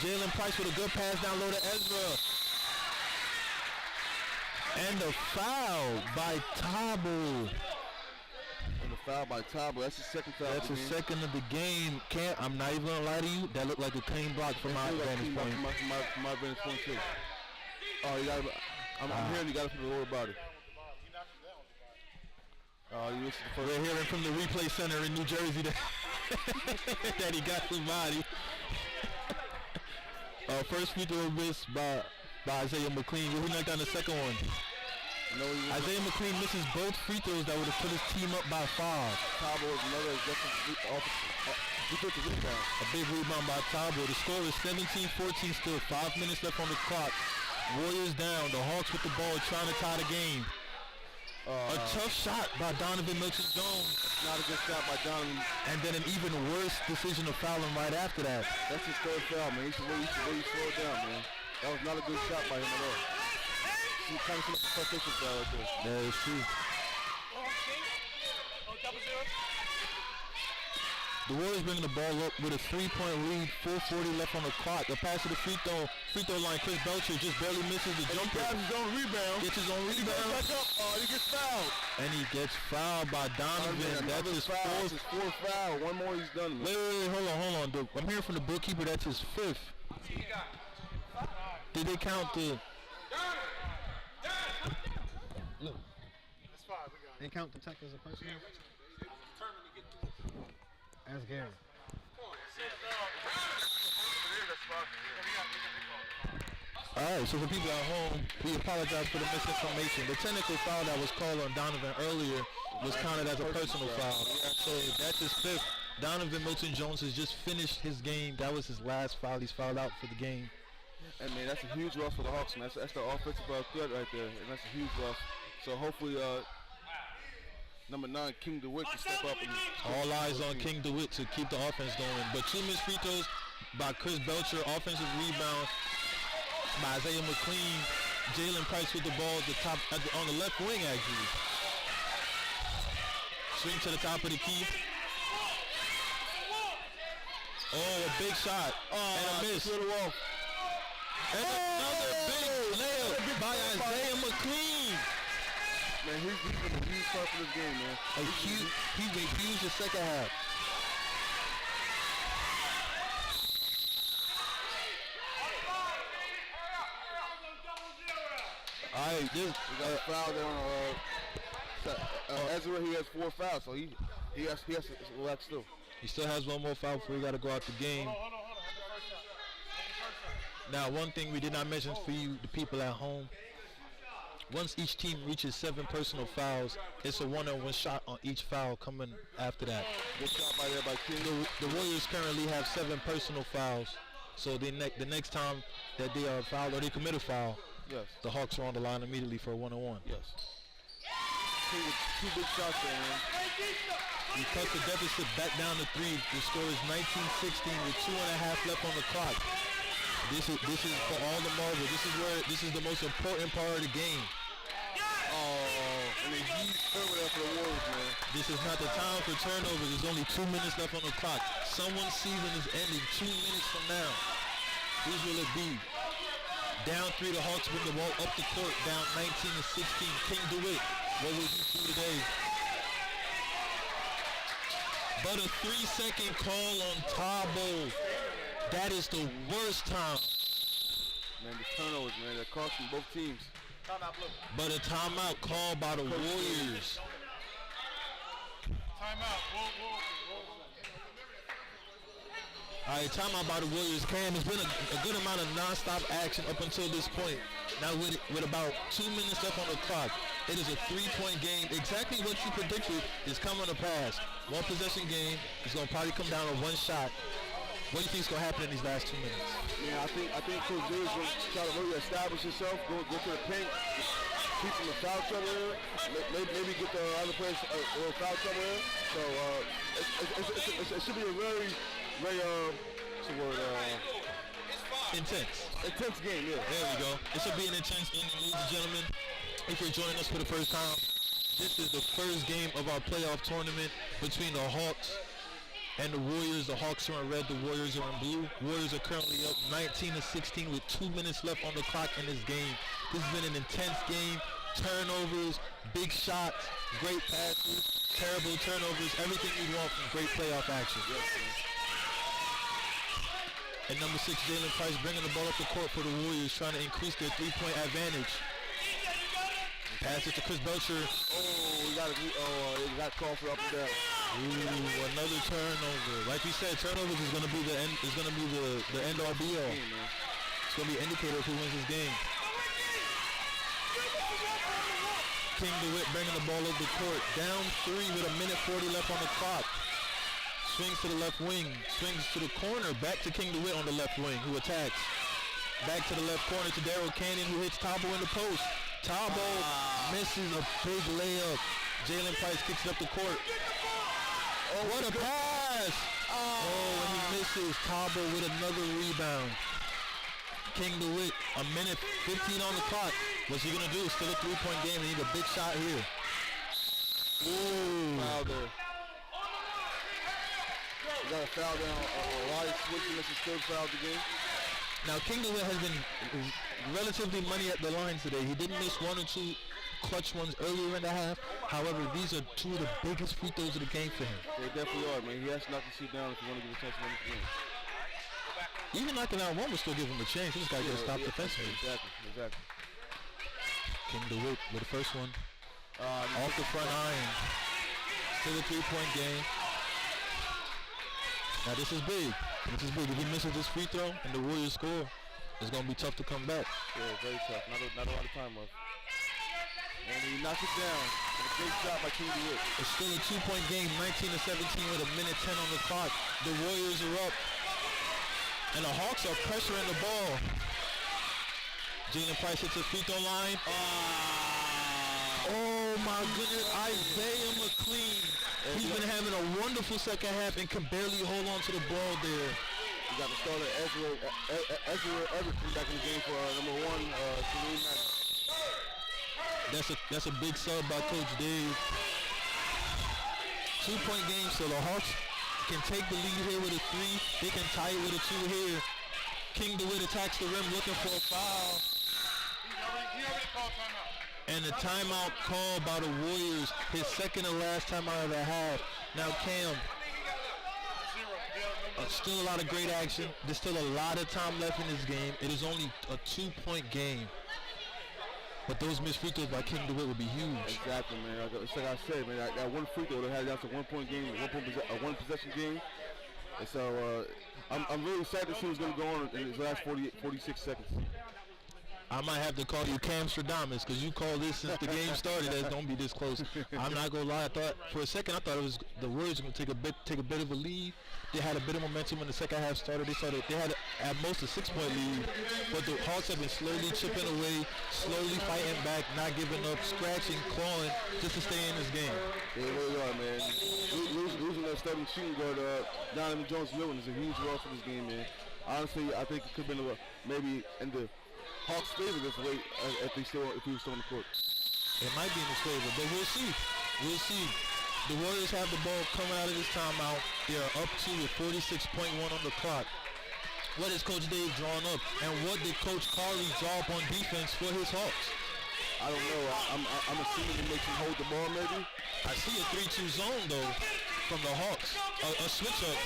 Jalen Price with a good pass down low to Ezra. And a foul by Tabo. And the foul by Tabo. That's his second foul. That's his second of the game. I'm not even gonna lie to you. That looked like a clean block from my vantage point. From my vantage point too. Oh, you got. I'm hearing you got to put the lower body. We're hearing from the replay center in New Jersey that, that he got the body. First free throw missed by Isaiah McLean. Who knocked down the second one? No, Isaiah McLean misses both free throws that would have put his team up by 5. Tabo is another defensive rebound. A big rebound by Tabo. The score is 17-14 still. 5 minutes left on the clock. Warriors down. The Hawks with the ball trying to tie the game. A tough shot by Donovan Mitchell-Jones. Not a good shot by Donovan. And then an even worse decision of fouling right after that. That's his third foul, man. He should really slow it down, man. That was not a good shot by him at all. He kind of like a frustration foul right there. That is true. The Warriors bringing the ball up with a 3-point lead, 4:40 left on the clock. The pass to the free throw line. Chris Belcher just barely misses the jumper. He grabs his own rebound. Gets his own rebound. Back up. He gets fouled. And he gets fouled by Donovan. That's his fourth foul. One more, he's done. Man. Wait, hold on. I'm hearing from the bookkeeper that's his 5th. Did they count the? Look. That's fine. We got it. They count the tech as a person. Ask Gary. Alright, so for people at home, we apologize for the misinformation. The technical foul that was called on Donovan earlier was counted as a personal foul. So that's his 5th. Donovan Milton-Jones has just finished his game. That was his last foul. He's fouled out for the game. And man, that's a huge loss for the Hawks, man. That's the offensive threat right there, and that's a huge loss. So hopefully, number 9, King DeWitt, can step up. And all eyes on King DeWitt to keep the offense going. But 2 missed free throws by Chris Belcher. Offensive rebound by Isaiah McLean. Jalen Price with the ball at the top, on the left wing actually. Swing to the top of the key. Oh, a big shot. And a miss. And another big layup by Isaiah McLean. Man, he's been a huge part for this game, man. He's been huge the second half. All right, we got a foul there on Ezra. He has 4 fouls, so he has to relax still. He still has one more foul before he got to go out the game. Now, one thing we did not mention for you, the people at home, once each team reaches 7 personal fouls, it's a 1-on-1 shot on each foul coming after that. Good shot by there by King. The Warriors currently have 7 personal fouls, so the next time that they are fouled or they commit a foul, yes, the Hawks are on the line immediately for a 1-on-1. Yes. Two big shots there, man. He cut the deficit back down to 3. The score is 19-16 with 2.5 left on the clock. This is for all the marbles. This is the most important part of the game. Oh, and a huge turnover for the Warriors, man. This is not the time for turnovers. There's only 2 minutes left on the clock. Someone's season is ending 2 minutes from now. Whose will it be? Down 3, the Hawks bring the ball up the court. Down 19-16. King DeWitt, what will he do today? But a 3-second call on Tabo. That is the worst time. Man, the turnovers, man, that costing both teams. But a timeout called by the Warriors. Timeout. All right, timeout by the Warriors. Cam, it's been a good amount of non-stop action up until this point. Now with about 2 minutes left on the clock, it is a 3-point game. Exactly what you predicted is coming to pass. 1 possession game. It's going to probably come down to 1 shot. What do you think is going to happen in these last 2 minutes? Yeah, I think Coach J is going to try to really establish himself, go to the paint, keep him in foul trouble here, maybe get the other players a little foul trouble here. So it should be a very what's the word? Intense game, yeah. There we go. It should be an intense game, ladies and gentlemen. If you're joining us for the first time, This is the first game of our playoff tournament between the Hawks and the Warriors. The Hawks are in red, the Warriors are in blue. Warriors are currently up 19-16 with 2 minutes left on the clock in this game. This has been an intense game. Turnovers, big shots, great passes, terrible turnovers, everything you want from great playoff action. And number 6, Jalen Price bringing the ball up the court for the Warriors, trying to increase their three-point advantage. Pass it to Chris Belcher. He got called for up and down. Ooh, another turnover. Like we said, turnovers is gonna be the end. Is gonna be the end all be all. It's gonna be an indicator of who wins this game. King DeWitt bringing the ball up the court, down 3 with 1:40 left on the clock. Swings to the left wing, swings to the corner, back to King DeWitt on the left wing, who attacks. Back to the left corner to Daryl Cannon, who hits Tabo in the post. Tabo misses a big layup. Jalen Price kicks it up the court. Oh, what a pass! Oh, and he misses. Tabo with another rebound. King DeWitt, 1:15 on the clock. What's he gonna do? Still a 3-point game. He needs a big shot here. Ooh. Foul there. You got a foul down. Why is switching? This is still fouled again. Now, King DeWitt has been relatively money at the line today. He didn't miss 1 or 2 clutch ones earlier in the half. However, these are 2 of the biggest free throws of the game for him. They definitely are, man. He has to knock the seat down if you want to give a chance to win this game. Even knocking out one would still give him a chance. He just got to get stopped defensively. Exactly. King DeWitt with the first one. Off the front iron. Still a 3-point game. Now this is big. This is big. If he misses this free throw and the Warriors score, it's going to be tough to come back. Yeah, very tough. Not a lot of time left. And he knocks it down. A great shot by King DeWitt. It's still a 2-point game, 19-17 with 1:10 on the clock. The Warriors are up. And the Hawks are pressuring the ball. Jalen Price hits the free throw line. Oh my goodness, Isaiah McLean. He's been having a wonderful second half and can barely hold on to the ball there. You got the starter Ezra Everton back in the game for number 1, Salim Mack. That's a big sub by Coach Dave. 2-point game, so the Hawks can take the lead here with a 3. They can tie it with a 2 here. King DeWitt attacks the rim looking for a foul. He already called timeout. And the timeout called by the Warriors, his second and last timeout of the half. Now Cam, still a lot of great action. There's still a lot of time left in this game. It is only a 2-point game. But those missed free throws by King DeWitt would be huge. Exactly, man. It's like I said, man, that one free throw, they had that's a 1-point game, a one possession game. And so I'm really sad to see what's going to go on in his last 46 seconds. I might have to call you Cam Stradamus because you called this since the game started. That's don't be this close. I'm not gonna lie. I thought for a second it was the Warriors were gonna take a bit of a lead. They had a bit of momentum when the second half started. They had at most a 6-point lead, but the Hawks have been slowly chipping away, slowly fighting back, not giving up, scratching, clawing, just to stay in this game. They really are, man. Losing that starting shooting guard, Donovan Jones-Milton is a huge loss for this game, man. Honestly, I think it could have been maybe in the Hawks' favor this way if he was still on the court. It might be in his favor, but we'll see. We'll see. The Warriors have the ball coming out of this timeout. They are up 2 with 46.1 on the clock. What is Coach Dave drawing up, and what did Coach Carly draw up on defense for his Hawks? I don't know. I'm assuming he makes him hold the ball, maybe. I see a 3-2 zone though from the Hawks. A switch up.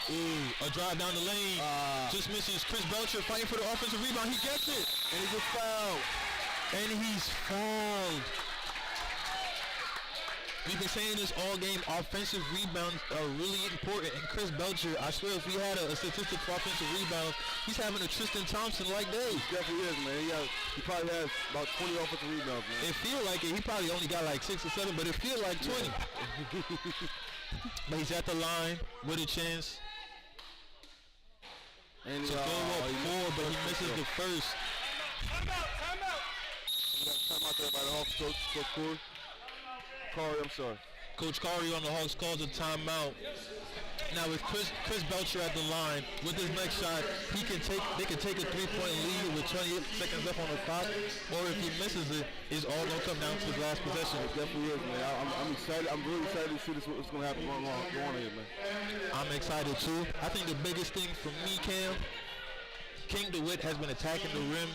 Ooh, a drive down the lane. Just misses. Chris Belcher fighting for the offensive rebound. He gets it. And he gets fouled. And he's fouled. We've been saying this all game. Offensive rebounds are really important. And Chris Belcher, I swear if we had a statistic for offensive rebounds, he's having a Tristan Thompson-like day. He definitely is, man. He probably has about 20 offensive rebounds, man. It feel like it. He probably only got like 6 or 7, but it feel like 20. But he's at the line with a chance. And to go up 4, but he misses the first. Timeout! You got time out there by the Hawks coach, Coach Corey, I'm sorry. Coach Corey on the Hawks calls a timeout. Now with Chris Belcher at the line, with his next shot, they can take a 3-point lead with 28 seconds left on the clock, or if he misses it, it's all gonna come down to his last possession. It definitely is, man. I'm excited. I'm really excited to see what's gonna happen going on here, man. I'm excited too. I think the biggest thing for me, Cam, King DeWitt has been attacking the rim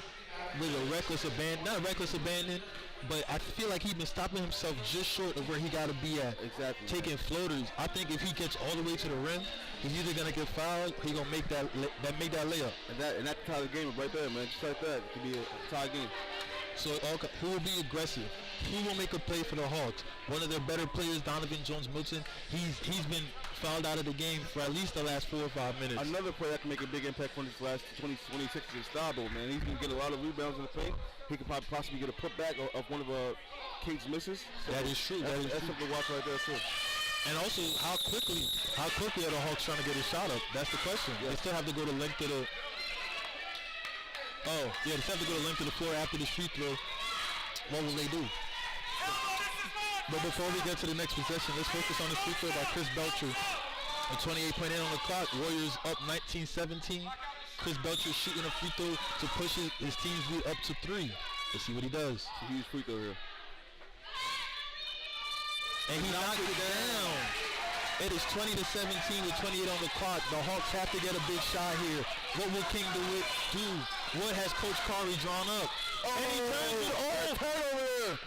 with a reckless abandon, not reckless abandon, but I feel like he's been stopping himself just short of where he got to be at. Exactly. Taking floaters. I think if he gets all the way to the rim, he's either gonna get fouled, he gonna make that layup. And that tie the game right there, man. Just like that, it could be a tie game. So who will be aggressive? Who will make a play for the Hawks? One of their better players, Donovan Jones-Milton, he's been fouled out of the game for at least the last 4 or 5 minutes. Another player that can make a big impact from this last 26 is Stabo, man. He's gonna get a lot of rebounds in the paint. He could possibly get a putback of one of King's misses. So that is true. That's something to watch right there too. And also, how quickly are the Hawks trying to get a shot up? That's the question. Yeah. They still have to go to length of the. Oh, yeah, they still have to go to length of the floor after the free throw. What will they do? But before we get to the next possession, let's focus on the free throw by Chris Belcher. A 28-point on the clock. Warriors up 19-17. Chris Belcher shooting a free throw to push his team's lead up to 3. Let's see what he does. It's a huge free throw here. And he knocked it down. It is 20-17 with 28 on the clock. The Hawks have to get a big shot here. What will King DeWitt do? What has Coach Curry drawn up? And he turns it off. Turnover.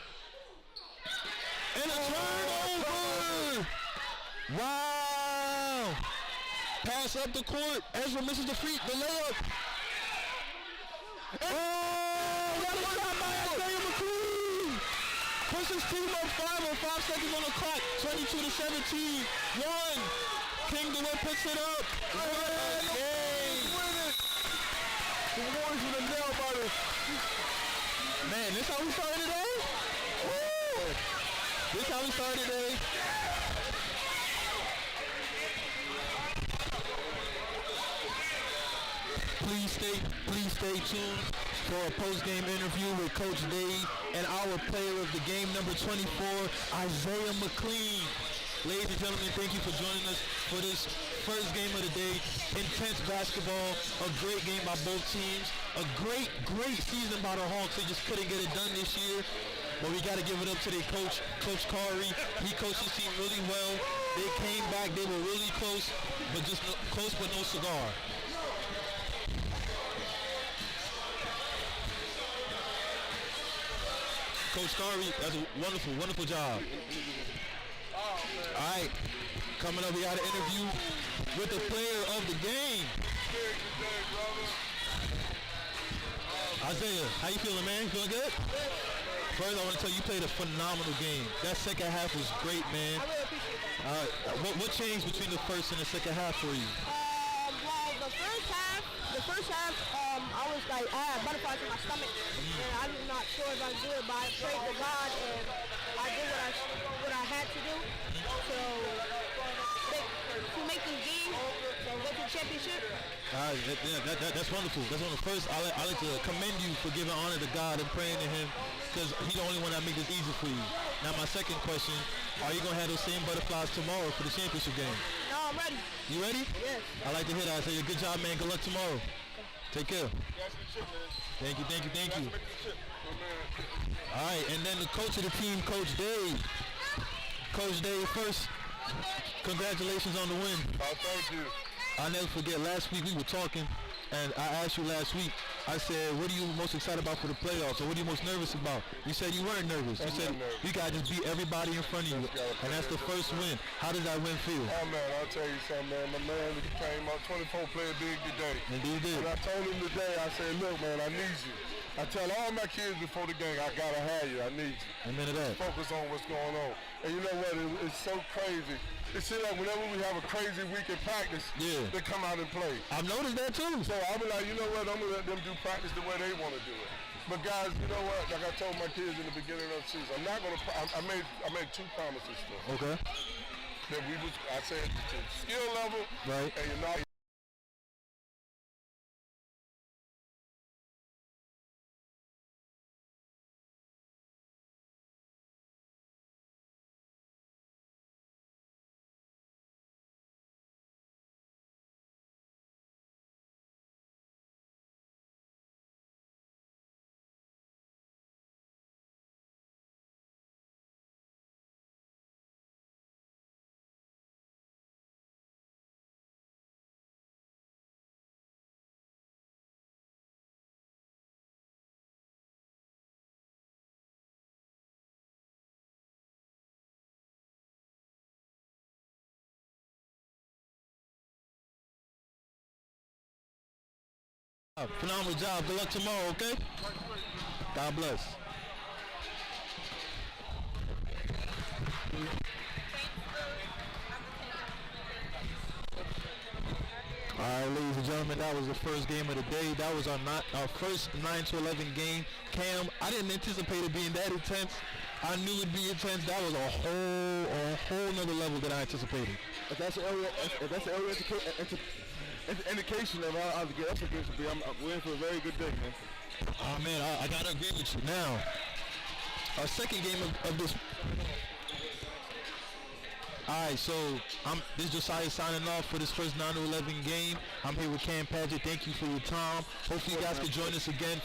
And a turnover. Wow. Pass up the court. Ezra misses the layup. What a shot by Isaiah McLean. Puts his team up 5 seconds on the clock. 22-17. 1. King DeWitt picks it up. The Warriors with a nail biter. Man, this how we started today? Woo! This how we started today. Please stay tuned for a post-game interview with Coach Dave and our player of the game, number 24, Isaiah McLean. Ladies and gentlemen, thank you for joining us for this first game of the day. Intense basketball, a great game by both teams, a great season by the Hawks. They just couldn't get it done this year, but we got to give it up to their coach, Coach Curry. He coached his team really well. They came back, they were really close, but close but no cigar. Coach Curry, that's a wonderful job. All right, coming up, we got an interview with the player of the game. Isaiah, how you feeling, man? You feeling good? First, I want to tell you, you played a phenomenal game. That second half was great, man. All right, what changed between the first and the second half for you? Well, the first half, I was like, I had butterflies in my stomach, and I was not sure if I could do it, but I prayed to God, and I did what I had to do to make this game and go to the championship. That's wonderful. That's one of the first. I like to commend you for giving honor to God and praying to Him, because He's the only one that makes this easy for you. Now, my second question: are you gonna have those same butterflies tomorrow for the championship game? No, I'm ready. You ready? Yes. I like to hear that. I say, good job, man. Good luck tomorrow. Take care. Thank you. All right, and then the coach of the team, Coach Dave. Coach Dave, first, congratulations on the win. Oh, thank you. I'll never forget, last week we were talking, and I asked you last week, I said, what are you most excited about for the playoffs, or what are you most nervous about? You said you weren't nervous. You said you got to just beat everybody in front of you, and that's the first win. How does that win feel? Oh, man, I'll tell you something, man. My man came out 24 player big today. Indeed did. And I told him today, I said, look, man, I need you. I tell all my kids before the game, I got to have you. I need you. Amen to that. Focus on what's going on. And you know what? It's so crazy. It seems like whenever we have a crazy week in practice, they come out and play. I've noticed that too. So I'll be like, you know what? I'm going to let them do practice the way they want to do it. But guys, you know what? Like I told my kids in the beginning of the season, I'm not going to, I made 2 promises to them. Okay. That I said to skill level, right, and you're not Phenomenal job. Good luck tomorrow, okay? God bless. All right, ladies and gentlemen, that was the first game of the day. That was our first 9-11 game. Cam, I didn't anticipate it being that intense. I knew it'd be intense. That was a whole nother level that I anticipated. If that's the area indication of how the game should be, we're in for a very good day, man. Oh man, I gotta agree with you. Now, our second game of this. Alright, so this is Josiah signing off for this first 9-11 game. I'm here with Cam Padgett. Thank you for your time. Hopefully you guys can join us again.